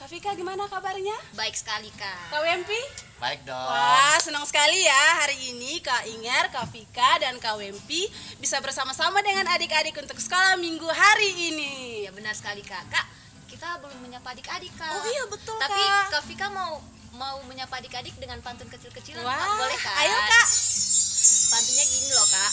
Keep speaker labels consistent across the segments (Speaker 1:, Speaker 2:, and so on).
Speaker 1: Kak Vika gimana kabarnya?
Speaker 2: Baik sekali, Kak.
Speaker 1: Kak Wempi?
Speaker 3: Baik dong.
Speaker 1: Wah, senang sekali ya hari ini Kak Inger, Kak Vika, dan Kak Wempi bisa bersama-sama dengan adik-adik untuk sekolah minggu hari ini.
Speaker 2: Ya benar sekali, Kak. Kak, kita belum menyapa adik-adik, Kak.
Speaker 1: Oh iya betul,
Speaker 2: Tapi
Speaker 1: Kak.
Speaker 2: Kak Vika mau menyapa adik-adik dengan pantun kecil-kecilan, Kak.
Speaker 1: Wah,
Speaker 2: Boleh, Kak?
Speaker 1: ayo Kak.
Speaker 2: Pantunnya gini loh, Kak.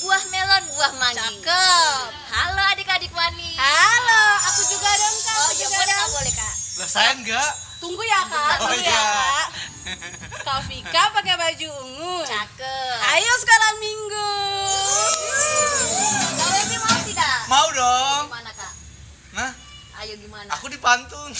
Speaker 2: Buah melon, buah mangga.
Speaker 1: Cakep.
Speaker 2: Halo adik-adik Wani.
Speaker 1: Halo, aku juga dong Kak.
Speaker 2: Oh
Speaker 1: aku
Speaker 2: ya
Speaker 1: juga
Speaker 2: boleh,
Speaker 1: dong.
Speaker 2: Kak, boleh, Kak.
Speaker 3: Lah saya enggak.
Speaker 1: Tunggu ya Kak,
Speaker 3: Oh,
Speaker 1: tunggu ya
Speaker 3: iya.
Speaker 1: Kak. Kak Vika pakai baju ungu.
Speaker 2: Cakep.
Speaker 1: Ayo sekolah minggu.
Speaker 2: Kak Wempi mau tidak?
Speaker 3: Mau dong.
Speaker 2: Gimana, Kak?
Speaker 3: Nah,
Speaker 2: Ayo gimana?
Speaker 3: aku dipantun.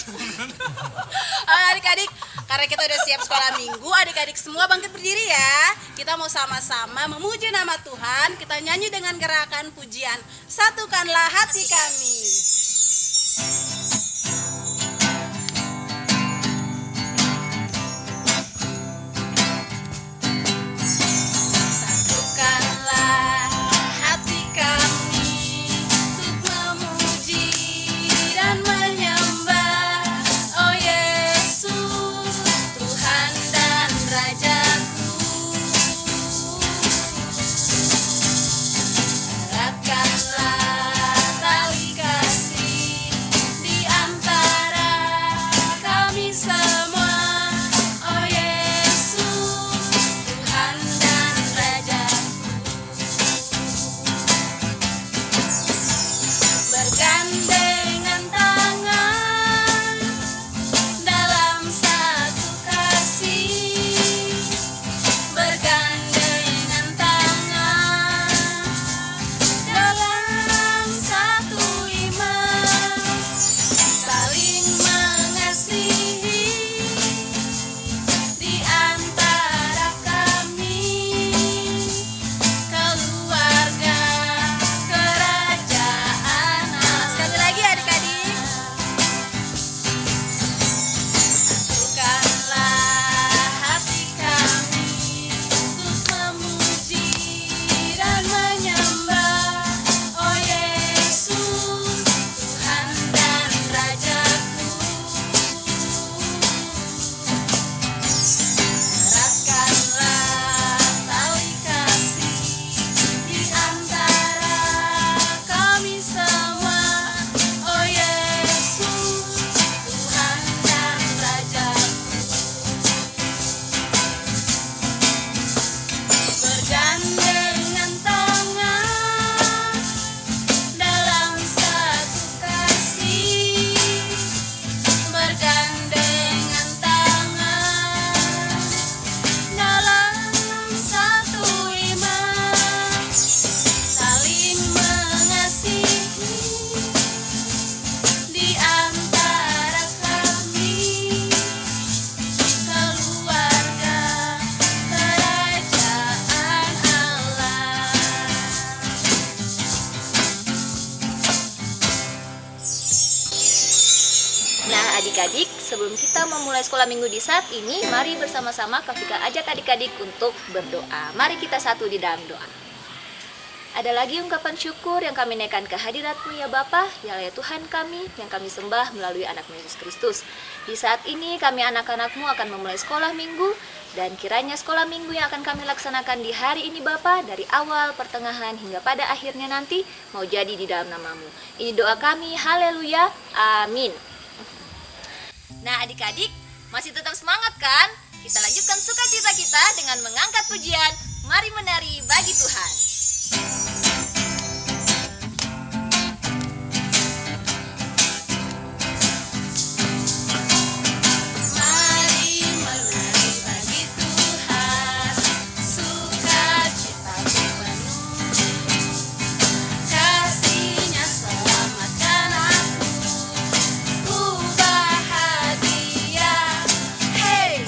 Speaker 1: Adik-adik, karena kita udah siap sekolah minggu, adik-adik semua bangkit berdiri ya. Kita mau sama-sama memuji nama Tuhan. Kita nyanyi dengan gerakan pujian. Satukanlah hati kami. Satukanlah hati kami untuk memuji dan menyembah, oh Yesus, Tuhan dan Rajaku. Eratkanlah tali kasih di antara kami semua, oh Yesus, Tuhan dan Rajaku. Bergandengan tangan dalam satu kasih, bergandengan tangan dalam satu iman, saling mengasihi di antara kami, keluarga kerajaan Allah. Sekali lagi adik-adik. Satukanlah hati kami untuk memuji dan menyembah, oh Yesus, Tuhan dan Rajaku. Eratkanlah tali kasih di antara kami semua, oh Yesus, Tuhan dan Rajaku. Bergandengan tangan dalam satu kasih, bergandengan tangan dalam satu iman, saling mengasihi di antara kami, keluarga kerajaan Allah.
Speaker 2: Nah adik-adik, sebelum kita memulai sekolah minggu di saat ini, mari bersama-sama Kak Vika ajak adik-adik untuk berdoa. Mari kita satu di dalam doa. Ada lagi ungkapan syukur yang kami naikkan ke hadirat-Mu ya Bapa, ya Tuhan kami yang kami sembah melalui anak-Mu Yesus Kristus. Di saat ini kami anak-anak-Mu akan memulai sekolah minggu, dan kiranya sekolah minggu yang akan kami laksanakan di hari ini Bapa, dari awal, pertengahan, hingga pada akhirnya nanti mau jadi di dalam nama-Mu. Ini doa kami, haleluya, amin. Nah adik-adik, masih tetap semangat kan? Kita lanjutkan sukacita kita dengan mengangkat pujian. Mari menari bagi Tuhan.
Speaker 1: Mari menari bagi Tuhan, sukacita penuh, kasih-Nya selamatkan aku, ku bahagia. Hey,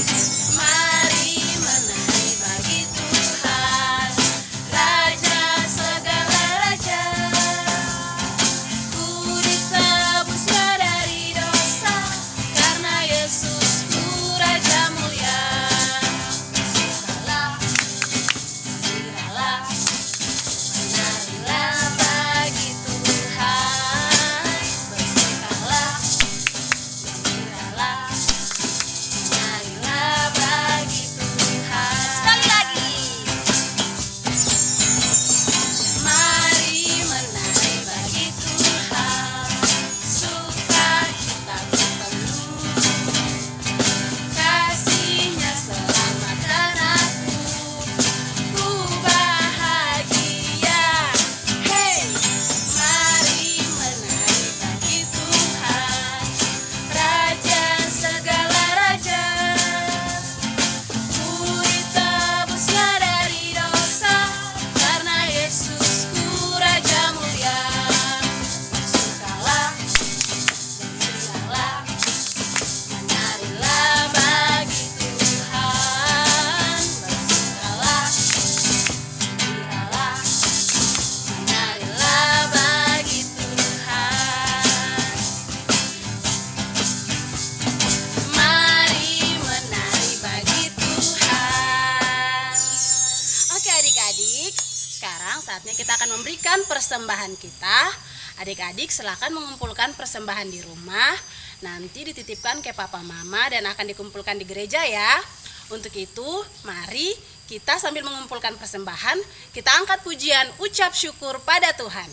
Speaker 1: mari menari bagi Tuhan, Raja akan memberikan persembahan kita. Adik-adik silakan mengumpulkan persembahan di rumah. Nanti dititipkan ke papa mama dan akan dikumpulkan di gereja ya. Untuk itu, mari kita sambil mengumpulkan persembahan, kita angkat pujian ucap syukur pada Tuhan.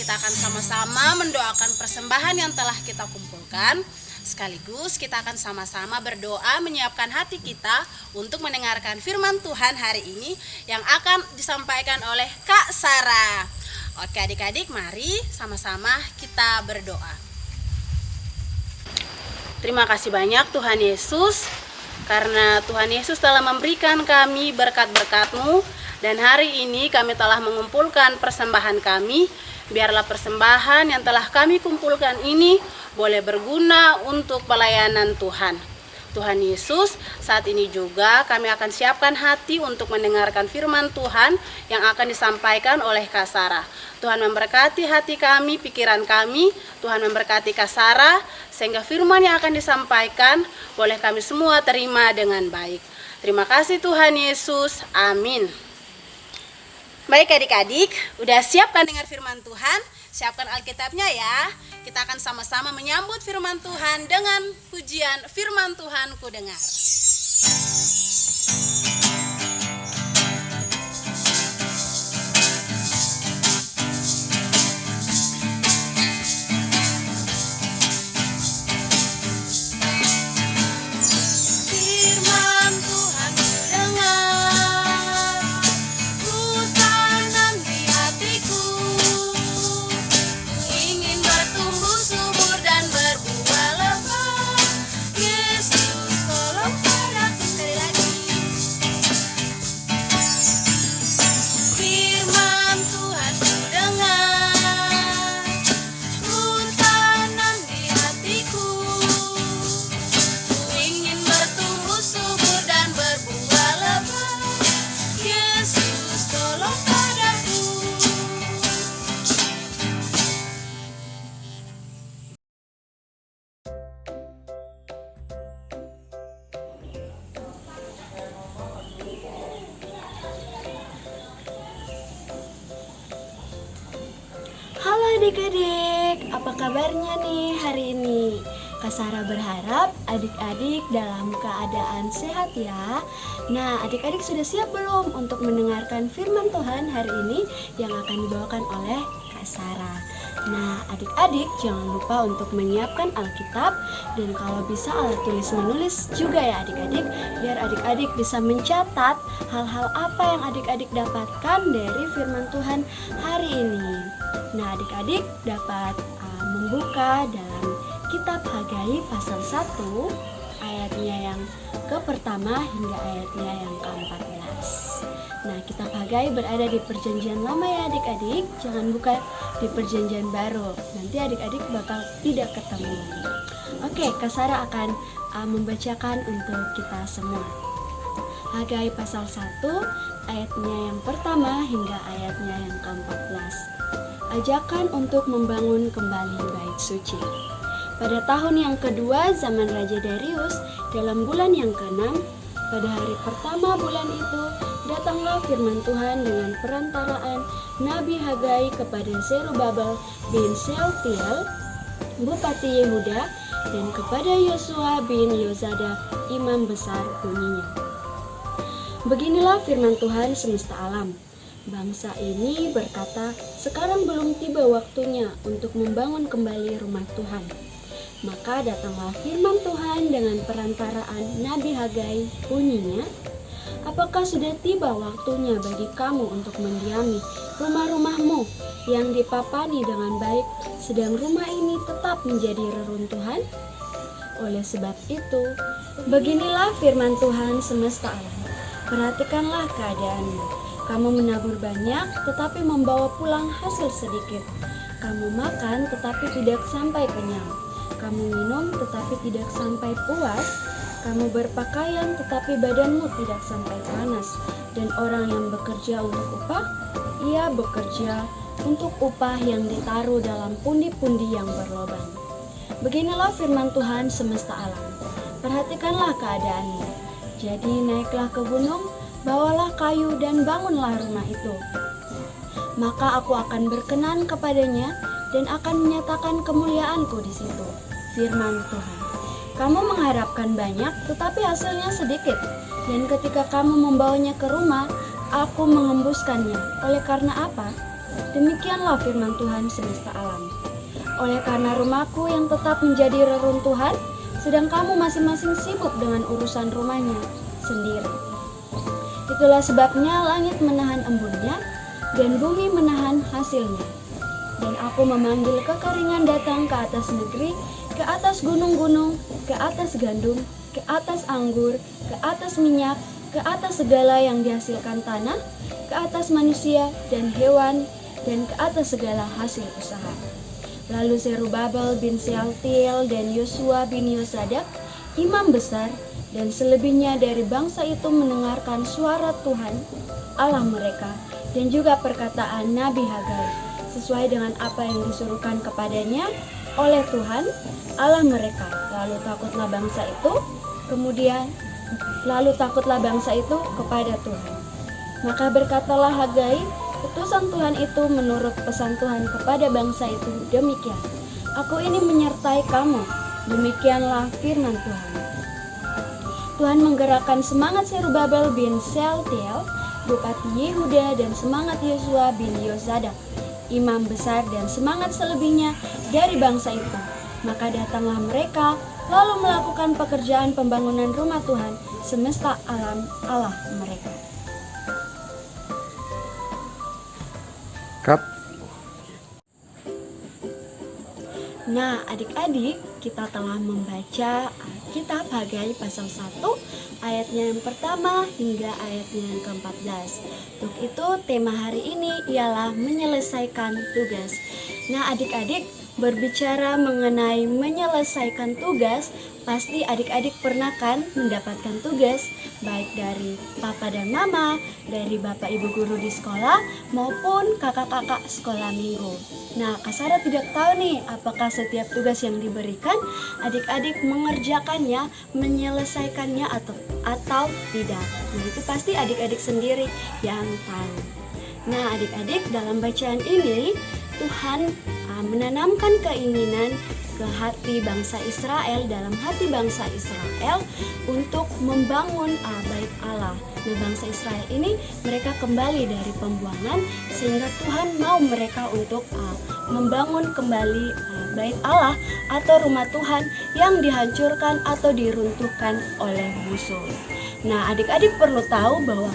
Speaker 1: Kita akan sama-sama mendoakan persembahan yang telah kita kumpulkan. Sekaligus kita akan sama-sama berdoa menyiapkan hati kita untuk mendengarkan firman Tuhan hari ini yang akan disampaikan oleh Kak Sarah. Oke adik-adik, mari sama-sama kita berdoa. Terima kasih banyak Tuhan Yesus, karena Tuhan Yesus telah memberikan kami berkat-berkat-Mu, dan hari ini kami telah mengumpulkan persembahan kami. Biarlah persembahan yang telah kami kumpulkan ini boleh berguna untuk pelayanan Tuhan. Tuhan Yesus, saat ini juga kami akan siapkan hati untuk mendengarkan firman Tuhan yang akan disampaikan oleh Kak Sarah. Tuhan memberkati hati kami, pikiran kami. Tuhan memberkati Kak Sarah, sehingga firman yang akan disampaikan boleh kami semua terima dengan baik. Terima kasih Tuhan Yesus. Amin. Baik adik-adik, udah siap kan dengar firman Tuhan? Siapkan Alkitabnya ya. Kita akan sama-sama menyambut firman Tuhan dengan pujian firman Tuhan ku dengar.
Speaker 4: Halo adik-adik, apa kabarnya nih hari ini? Kak Sarah berharap adik-adik dalam keadaan sehat ya. Nah, adik-adik sudah siap belum untuk mendengarkan firman Tuhan hari ini yang akan dibawakan oleh Kak Sarah? Nah, adik-adik jangan lupa untuk menyiapkan Alkitab dan kalau bisa alat tulis menulis juga ya adik-adik, biar adik-adik bisa mencatat hal-hal apa yang adik-adik dapatkan dari firman Tuhan hari ini. Nah, adik-adik dapat membuka dalam kitab Hagai pasal 1 ayatnya yang ke-pertama hingga ayatnya yang ke-14. Nah, kitab Hagai berada di perjanjian lama ya adik-adik, jangan buka di perjanjian baru, nanti adik-adik bakal tidak ketemu. Oke, Kak Sarah akan membacakan untuk kita semua. Hagai pasal 1 ayatnya yang pertama hingga ayatnya yang ke-14. Ajakan untuk membangun kembali bait suci. Pada tahun yang kedua zaman Raja Darius, dalam bulan yang ke-6, pada hari pertama bulan itu, datanglah firman Tuhan dengan perantaraan Nabi Hagai kepada Zerubabel bin Shealtiel, Bupati Yehuda, dan kepada Yosua bin Yozadak, imam besar bunyinya. Beginilah firman Tuhan semesta alam. Bangsa ini berkata, sekarang belum tiba waktunya untuk membangun kembali rumah Tuhan. Maka datanglah firman Tuhan dengan perantaraan Nabi Hagai, bunyinya, apakah sudah tiba waktunya bagi kamu untuk mendiami rumah-rumahmu yang dipapani dengan baik, sedang rumah ini tetap menjadi reruntuhan? Oleh sebab itu, beginilah firman Tuhan semesta alam. Perhatikanlah keadaanmu. Kamu menabur banyak, tetapi membawa pulang hasil sedikit. Kamu makan, tetapi tidak sampai kenyang. Kamu minum, tetapi tidak sampai puas. Kamu berpakaian, tetapi badanmu tidak sampai panas. Dan orang yang bekerja untuk upah, ia bekerja untuk upah yang ditaruh dalam pundi-pundi yang berlobang. Beginilah firman Tuhan semesta alam. Perhatikanlah keadaanmu. Jadi naiklah ke gunung, bawalah kayu dan bangunlah rumah itu. Maka aku akan berkenan kepadanya dan akan menyatakan kemuliaanku di situ. Firman Tuhan. Kamu mengharapkan banyak, tetapi hasilnya sedikit. Dan ketika kamu membawanya ke rumah, aku mengembuskannya. Oleh karena apa? Demikianlah firman Tuhan semesta alam. Oleh karena rumahku yang tetap menjadi reruntuhan, sedang kamu masing-masing sibuk dengan urusan rumahnya sendiri. Itulah sebabnya langit menahan embunnya dan bumi menahan hasilnya. Dan aku memanggil kekeringan datang ke atas negeri, ke atas gunung-gunung, ke atas gandum, ke atas anggur, ke atas minyak, ke atas segala yang dihasilkan tanah, ke atas manusia dan hewan, dan ke atas segala hasil usaha. Lalu Zerubabel bin Sealtiel dan Yosua bin Yosadak, imam besar, dan selebihnya dari bangsa itu mendengarkan suara Tuhan Allah mereka dan juga perkataan Nabi Hagai sesuai dengan apa yang disuruhkan kepadanya oleh Tuhan Allah mereka. Lalu takutlah bangsa itu kepada Tuhan. Maka berkatalah Hagai, utusan Tuhan itu menurut pesan Tuhan kepada bangsa itu demikian, aku ini menyertai kamu. Demikianlah firman Tuhan. Tuhan menggerakkan semangat Zerubabel bin Sealtiel, bupati Yehuda, dan semangat Yosua bin Yosadak, imam besar, dan semangat selebihnya dari bangsa itu. Maka datanglah mereka lalu melakukan pekerjaan pembangunan rumah Tuhan semesta alam Allah mereka.
Speaker 5: Cut.
Speaker 4: Nah, adik-adik, kita telah membaca kitab Hagai pasal 1 ayatnya yang pertama hingga ayatnya yang ke-14. Untuk itu tema hari ini ialah menyelesaikan tugas. Nah, adik-adik, berbicara mengenai menyelesaikan tugas, pasti adik-adik pernah kan mendapatkan tugas baik dari papa dan mama, dari bapak ibu guru di sekolah maupun kakak-kakak sekolah minggu. Nah, Kak Sarah tidak tahu nih apakah setiap tugas yang diberikan adik-adik mengerjakannya, menyelesaikannya atau tidak. Nah, itu pasti adik-adik sendiri yang tahu. Nah, adik-adik, dalam bacaan ini Tuhan menanamkan keinginan ke hati bangsa Israel, dalam hati bangsa Israel untuk membangun bait Allah. Nah, bangsa Israel ini mereka kembali dari pembuangan sehingga Tuhan mau mereka untuk membangun kembali bait Allah atau rumah Tuhan yang dihancurkan atau diruntuhkan oleh musuh. Nah, adik-adik perlu tahu bahwa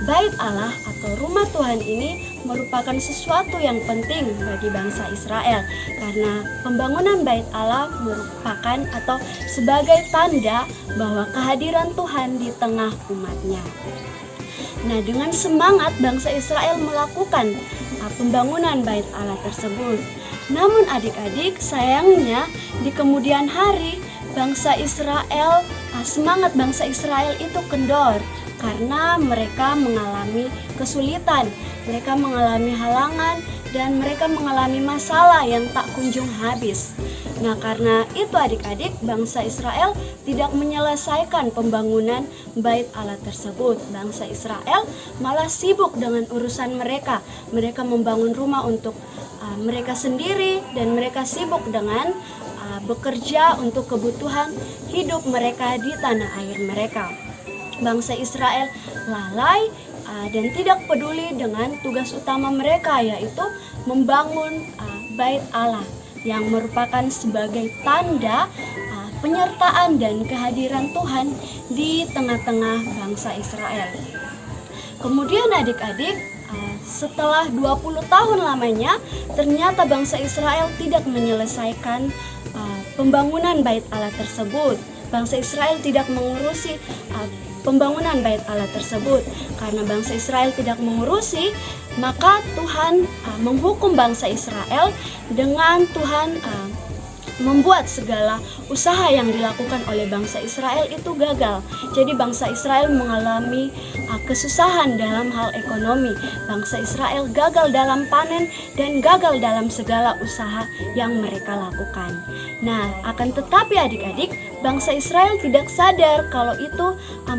Speaker 4: bait Allah atau rumah Tuhan ini merupakan sesuatu yang penting bagi bangsa Israel karena pembangunan bait Allah merupakan atau sebagai tanda bahwa kehadiran Tuhan di tengah umatnya. Nah, dengan semangat bangsa Israel melakukan pembangunan bait Allah tersebut. Namun adik-adik, sayangnya di kemudian hari semangat bangsa Israel itu kendor karena mereka mengalami kesulitan, mereka mengalami halangan, dan mereka mengalami masalah yang tak kunjung habis. Nah, karena itu adik-adik, bangsa Israel tidak menyelesaikan pembangunan bait Allah tersebut. Bangsa Israel malah sibuk dengan urusan mereka. Mereka membangun rumah untuk mereka sendiri dan mereka sibuk dengan bekerja untuk kebutuhan hidup mereka di tanah air mereka. Bangsa Israel lalai dan tidak peduli dengan tugas utama mereka, yaitu membangun bait Allah yang merupakan sebagai tanda penyertaan dan kehadiran Tuhan di tengah-tengah bangsa Israel. Kemudian adik-adik, setelah 20 tahun lamanya, ternyata bangsa Israel tidak menyelesaikan pembangunan bait Allah tersebut. Bangsa Israel tidak mengurusi pembangunan bait Allah tersebut. Karena bangsa Israel tidak mengurusi, maka Tuhan menghukum bangsa Israel dengan Tuhan membuat segala usaha yang dilakukan oleh bangsa Israel itu gagal. Jadi bangsa Israel mengalami kesusahan dalam hal ekonomi. Bangsa Israel gagal dalam panen dan gagal dalam segala usaha yang mereka lakukan. Nah, akan tetapi adik-adik, bangsa Israel tidak sadar kalau itu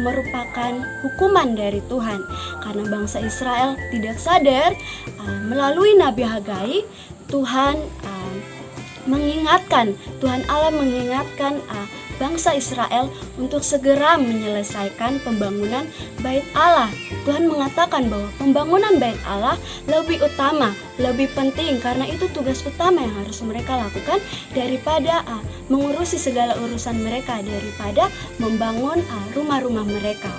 Speaker 4: merupakan hukuman dari Tuhan. Karena bangsa Israel tidak sadar, melalui Nabi Hagai, Tuhan Allah mengingatkan bangsa Israel untuk segera menyelesaikan pembangunan bait Allah. Tuhan mengatakan bahwa pembangunan bait Allah lebih utama, lebih penting, karena itu tugas utama yang harus mereka lakukan daripada mengurusi segala urusan mereka, daripada membangun rumah-rumah mereka.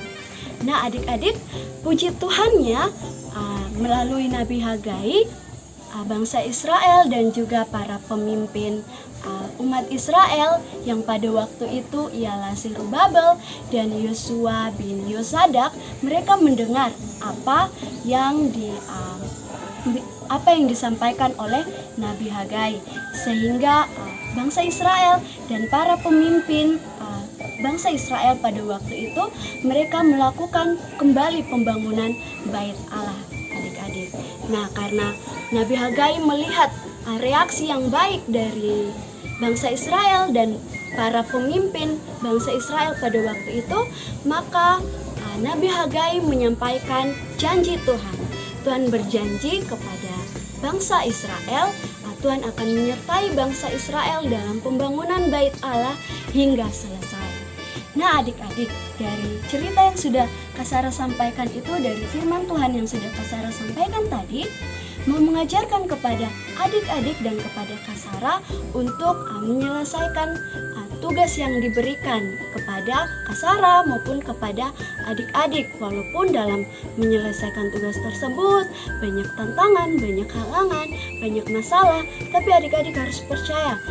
Speaker 4: Nah adik-adik, puji Tuhannya melalui Nabi Hagai, bangsa Israel dan juga para pemimpin umat Israel yang pada waktu itu ialah Zerubabel dan Yosua bin Yosadak, mereka mendengar apa yang disampaikan oleh Nabi Hagai, sehingga bangsa Israel dan para pemimpin bangsa Israel pada waktu itu mereka melakukan kembali pembangunan bait Allah, adik-adik. Nah, karena Nabi Hagai melihat reaksi yang baik dari bangsa Israel dan para pemimpin bangsa Israel pada waktu itu, maka Nabi Hagai menyampaikan janji Tuhan. Tuhan berjanji kepada bangsa Israel, Tuhan akan menyertai bangsa Israel dalam pembangunan bait Allah hingga selesai. Nah adik-adik, dari cerita yang sudah Kak Sarah sampaikan itu, dari firman Tuhan yang sudah Kak Sarah sampaikan tadi, mau mengajarkan kepada adik-adik dan kepada Kak Sarah untuk menyelesaikan tugas yang diberikan kepada Kak Sarah maupun kepada adik-adik. Walaupun dalam menyelesaikan tugas tersebut banyak tantangan, banyak halangan, banyak masalah, tapi adik-adik harus percaya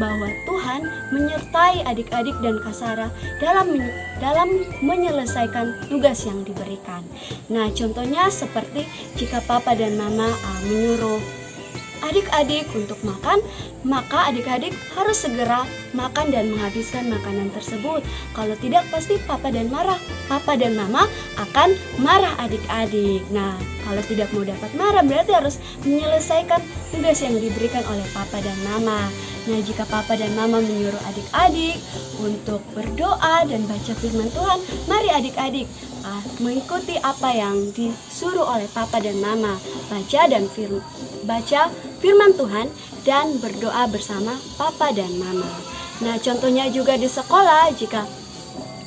Speaker 4: bahwa Tuhan menyertai adik-adik dan Kak Sarah dalam menyelesaikan tugas yang diberikan. Nah, contohnya seperti jika papa dan mama menyuruh adik-adik untuk makan, maka adik-adik harus segera makan dan menghabiskan makanan tersebut. Kalau tidak, pasti papa dan mama akan marah adik-adik. Nah, kalau tidak mau dapat marah, berarti harus menyelesaikan tugas yang diberikan oleh papa dan mama. Nah, jika papa dan mama menyuruh adik-adik untuk berdoa dan baca firman Tuhan, mari adik-adik mengikuti apa yang disuruh oleh papa dan mama, baca firman Tuhan dan berdoa bersama papa dan mama. Nah, contohnya juga di sekolah, jika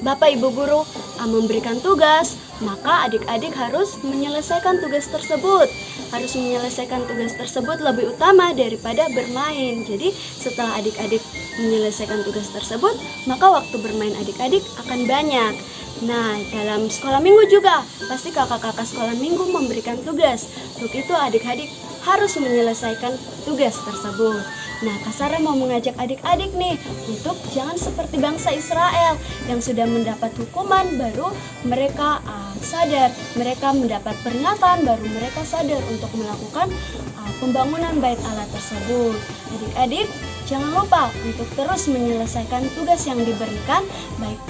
Speaker 4: bapak ibu guru memberikan tugas, maka adik-adik harus menyelesaikan tugas tersebut. Harus menyelesaikan tugas tersebut lebih utama daripada bermain. Jadi setelah adik-adik menyelesaikan tugas tersebut, maka waktu bermain adik-adik akan banyak. Nah, dalam sekolah minggu juga, pasti kakak-kakak sekolah minggu memberikan tugas. Untuk itu adik-adik harus menyelesaikan tugas tersebut. Nah, Kak Sarah mau mengajak adik-adik nih untuk jangan seperti bangsa Israel yang sudah mendapat hukuman baru mereka sadar, mereka mendapat peringatan baru mereka sadar untuk melakukan pembangunan bait Allah tersebut. Adik-adik, jangan lupa untuk terus menyelesaikan tugas yang diberikan baik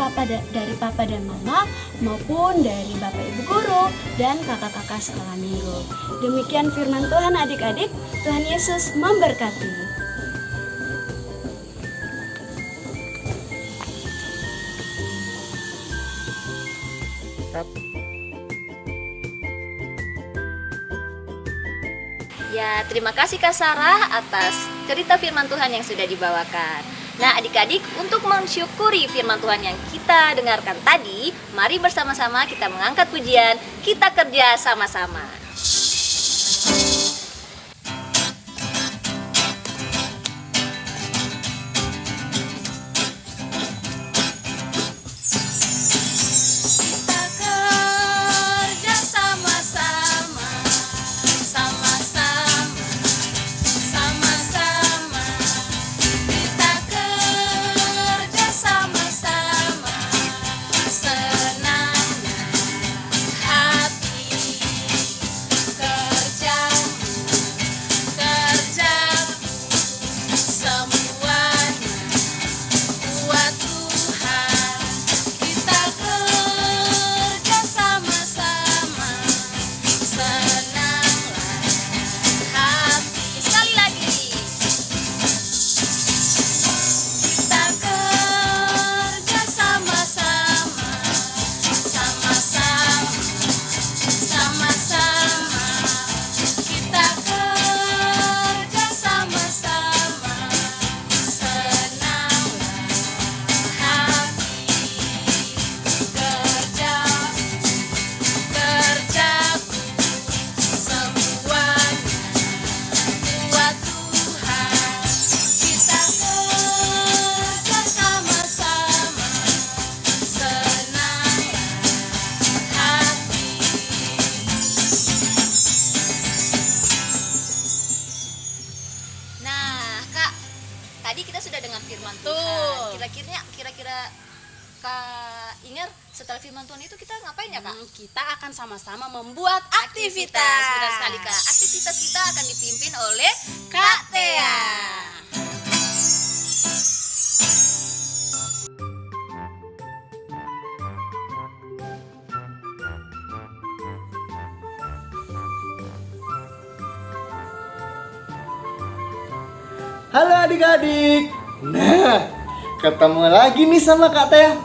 Speaker 4: dari papa dan mama maupun dari bapak ibu guru dan kakak-kakak sekolah minggu. Demikian firman Tuhan adik-adik. Tuhan Yesus memberkati.
Speaker 2: Ya, terima kasih Kak Sarah atas cerita firman Tuhan yang sudah dibawakan. Nah, adik-adik, untuk mensyukuri firman Tuhan yang kita dengarkan tadi, mari bersama-sama kita mengangkat pujian, kita kerja sama-sama. Tadi kita sudah dengar firman Tuhan. Kira-kira Kak Inger, setelah firman Tuhan itu kita ngapain ya, Kak?
Speaker 1: Kita akan sama-sama membuat aktivitas.
Speaker 2: Benar sekali, Kak. Aktivitas kita akan dipimpin oleh Kak Tea.
Speaker 6: Halo adik-adik. Nah, ketemu lagi nih sama Kak Tea.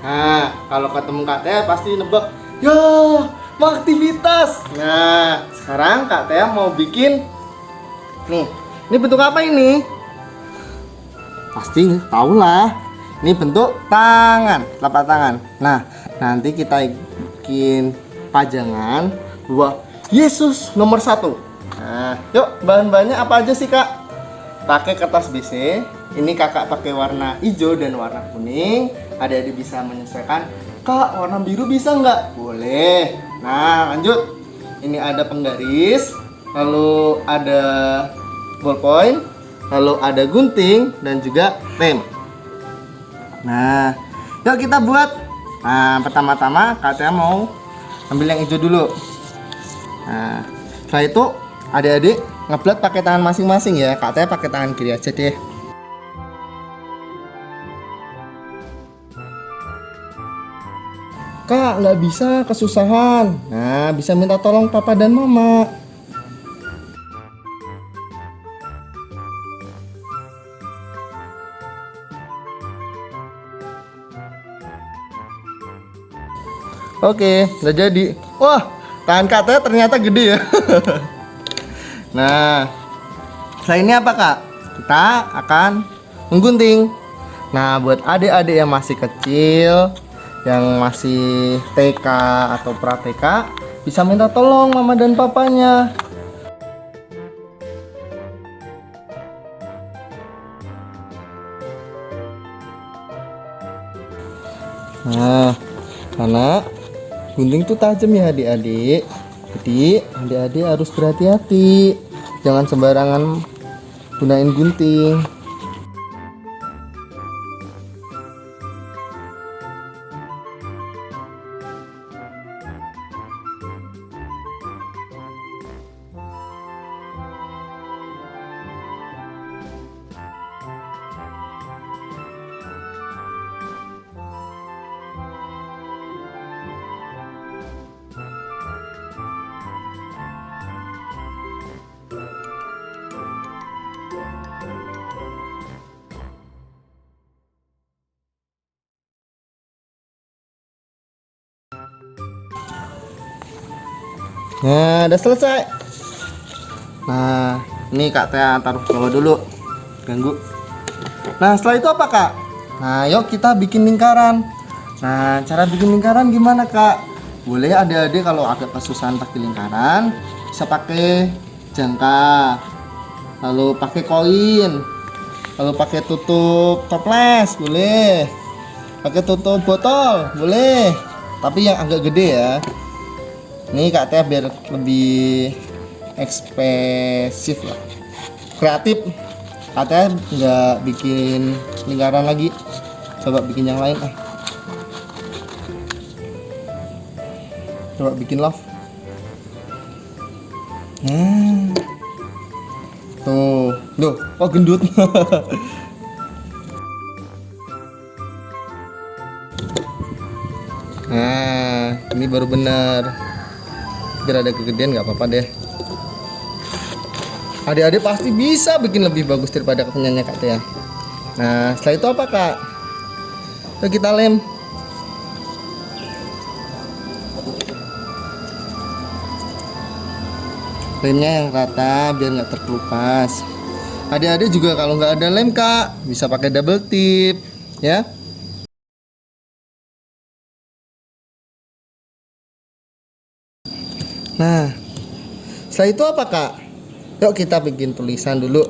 Speaker 6: Nah, kalau ketemu Kak Tea pasti nebak, ya, mau aktivitas. Nah, sekarang Kak Tea mau bikin nih. Ini bentuk apa ini? Pasti tahu lah. Ini bentuk tangan, telapak tangan. Nah, nanti kita bikin pajangan bahwa Yesus nomor 1. Nah, yuk, bahan-bahannya apa aja sih, Kak? Pakai kertas BC. Ini kakak pakai warna hijau dan warna kuning. Adik-adik bisa menyesuaikan. Kak, warna biru bisa nggak? Boleh. Nah, lanjut. Ini ada penggaris, lalu ada ballpoint, lalu ada gunting dan juga rem. Nah, yuk kita buat. Nah, pertama-tama Kak Tea mau ambil yang hijau dulu. Nah, setelah itu adik-adik ngeblat pakai tangan masing-masing ya. Kak Tea pakai tangan kiri aja deh. Kak, nggak bisa, kesusahan. Nah, bisa minta tolong papa dan mama. Oke, udah jadi. Wah, tangan Kak Tea ternyata gede ya. Nah, setelah ini apa, Kak? Kita akan menggunting. Nah, buat adik-adik yang masih kecil, yang masih TK atau pra-TK, bisa minta tolong mama dan papanya. Nah, karena gunting itu tajam ya adik-adik. Jadi adik-adik harus berhati-hati. Jangan sembarangan gunain gunting. Nah, udah selesai. Nah, ini Kak Tea taruh bawah dulu. Ganggu. Nah, setelah itu apa, Kak? Nah, yuk kita bikin lingkaran. Nah, cara bikin lingkaran gimana, Kak? Boleh adik-adik kalau agak kesusahan pakai lingkaran, bisa pakai jangka, lalu pakai koin, lalu pakai tutup toples, boleh. Pakai tutup botol, boleh. Tapi yang agak gede ya. Ini Kak Teh biar lebih ekspresif lah, kreatif. Kak Teh nggak bikin lingkaran lagi, coba bikin yang lain ah. Coba bikin love. Tuh, oh gendut. Nah, ini baru benar. Biar ada kegedean nggak apa-apa deh. Adik-adik pasti bisa bikin lebih bagus daripada punyanya Kak Tia. Nah, setelah itu apa, Kak? Yuk kita lem. Lemnya yang rata biar nggak terkelupas. Adik-adik juga kalau nggak ada lem, Kak, bisa pakai double tip, ya. Nah, setelah itu apa, Kak? Yuk kita bikin tulisan dulu.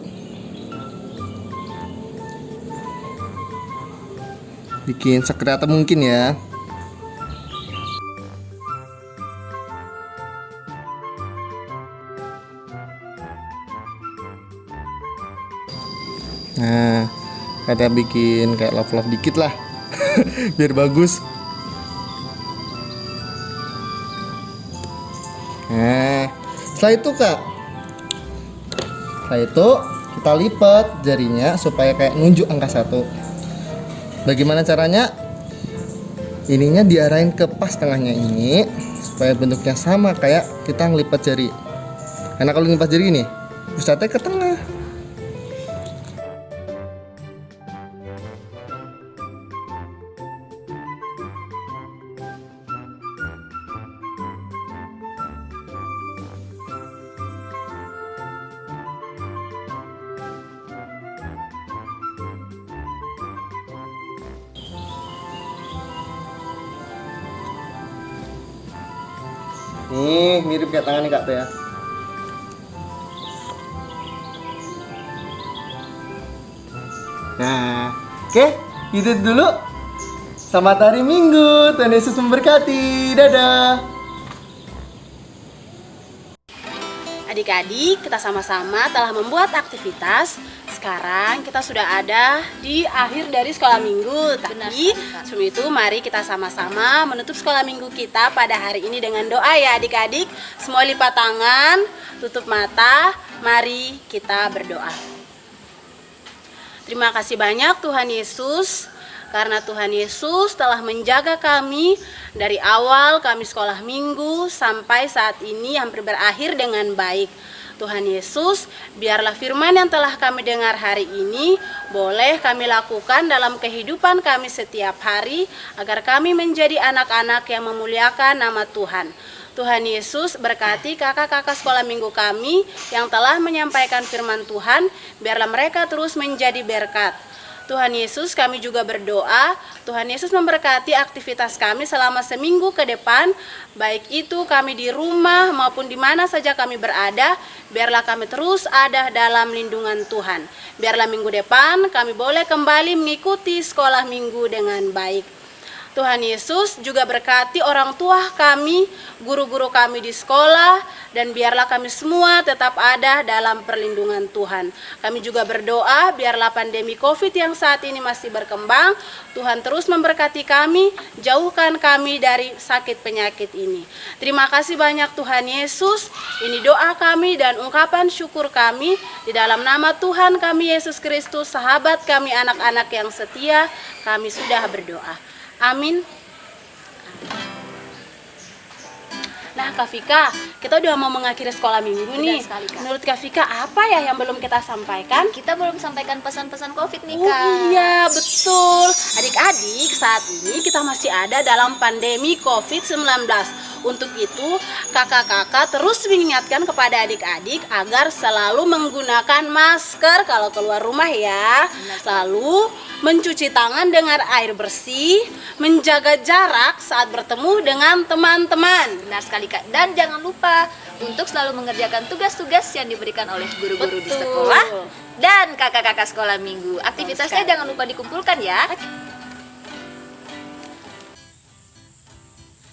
Speaker 6: Bikin sekreatif mungkin ya. Nah, kita bikin kayak love-love dikit lah. Biar bagus. Nah, setelah itu, Kak, setelah itu kita lipat jarinya supaya kayak nunjuk angka 1. Bagaimana caranya? Ininya diarahin ke pas tengahnya ini supaya bentuknya sama kayak kita ngelipat jari. Karena kalau ngelipat jari ini, pusatnya ke tengah. Nih, mirip kayak tangan nih Kak Teh ya. Nah, oke, itu dulu. Selamat hari Minggu, Tuhan Yesus memberkati. Dadah.
Speaker 1: Adik-adik, kita sama-sama telah membuat aktivitas. Sekarang kita sudah ada di akhir dari sekolah minggu. Tapi sebelum itu mari kita sama-sama menutup sekolah minggu kita pada hari ini dengan doa ya adik-adik. Semua lipat tangan, tutup mata, mari kita berdoa. Terima kasih banyak Tuhan Yesus, karena Tuhan Yesus telah menjaga kami dari awal kami sekolah minggu sampai saat ini hampir berakhir dengan baik. Tuhan Yesus, biarlah firman yang telah kami dengar hari ini boleh kami lakukan dalam kehidupan kami setiap hari agar kami menjadi anak-anak yang memuliakan nama Tuhan. Tuhan Yesus berkati kakak-kakak sekolah minggu kami yang telah menyampaikan firman Tuhan, biarlah mereka terus menjadi berkat. Tuhan Yesus, kami juga berdoa, Tuhan Yesus memberkati aktivitas kami selama seminggu ke depan, baik itu kami di rumah maupun di mana saja kami berada, biarlah kami terus ada dalam lindungan Tuhan. Biarlah minggu depan kami boleh kembali mengikuti sekolah minggu dengan baik. Tuhan Yesus juga berkati orang tua kami, guru-guru kami di sekolah, dan biarlah kami semua tetap ada dalam perlindungan Tuhan. Kami juga berdoa biarlah pandemi COVID yang saat ini masih berkembang, Tuhan terus memberkati kami, jauhkan kami dari sakit penyakit ini. Terima kasih banyak Tuhan Yesus, ini doa kami dan ungkapan syukur kami, di dalam nama Tuhan kami Yesus Kristus, sahabat kami anak-anak yang setia, kami sudah berdoa. Amin. Nah Kak Vika, kita udah mau mengakhiri sekolah minggu nih.
Speaker 2: sekali, Kak.
Speaker 1: Menurut Kak Vika, apa ya yang belum kita sampaikan?
Speaker 2: Kita belum sampaikan pesan-pesan COVID nih,
Speaker 1: Oh
Speaker 2: Kak.
Speaker 1: iya, betul. Adik-adik, saat ini kita masih ada dalam pandemi COVID-19. Untuk itu, kakak-kakak terus mengingatkan kepada adik-adik agar selalu menggunakan masker kalau keluar rumah ya. Lalu, mencuci tangan dengan air bersih, menjaga jarak saat bertemu dengan teman-teman.
Speaker 2: Benar sekali Kak. Dan jangan lupa untuk selalu mengerjakan tugas-tugas yang diberikan oleh guru-guru di
Speaker 1: Betul.
Speaker 2: sekolah dan kakak-kakak sekolah minggu. Aktivitasnya jangan lupa dikumpulkan ya.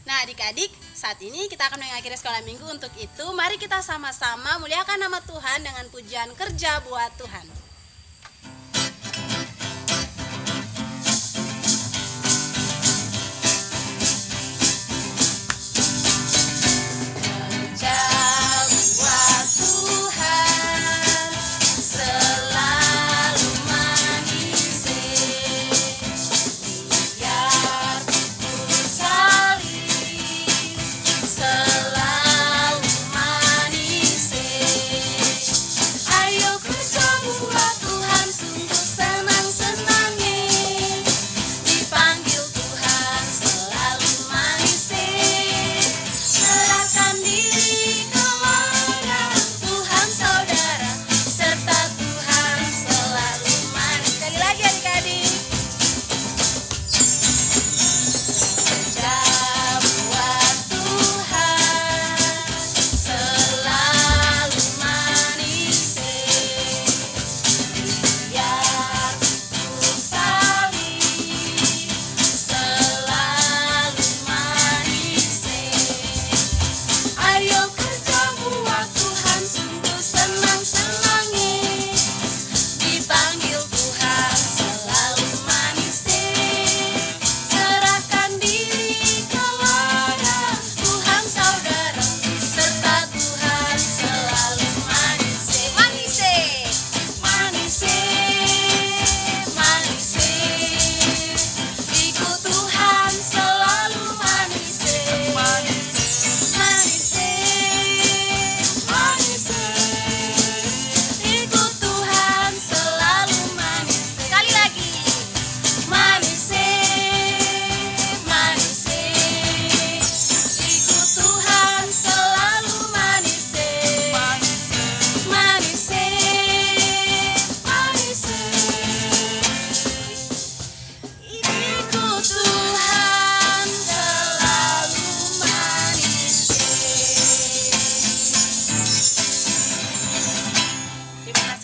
Speaker 1: Nah adik-adik, saat ini kita akan mengakhiri sekolah minggu. Untuk itu, mari kita sama-sama muliakan nama Tuhan dengan pujian kerja buat Tuhan.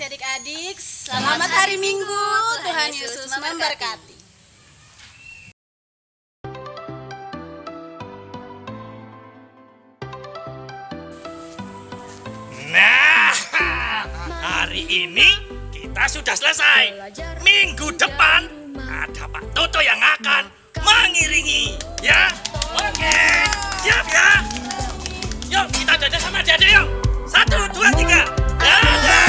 Speaker 1: Adik-adik, selamat hari Minggu. Tuhan Yesus memberkati.
Speaker 7: Nah, hari ini kita sudah selesai. Minggu depan ada Pak Toto yang akan mengiringi, ya. Oke, siap ya? Yuk kita dadah sama adik-adik yuk. 1, 2, 3. Dadah.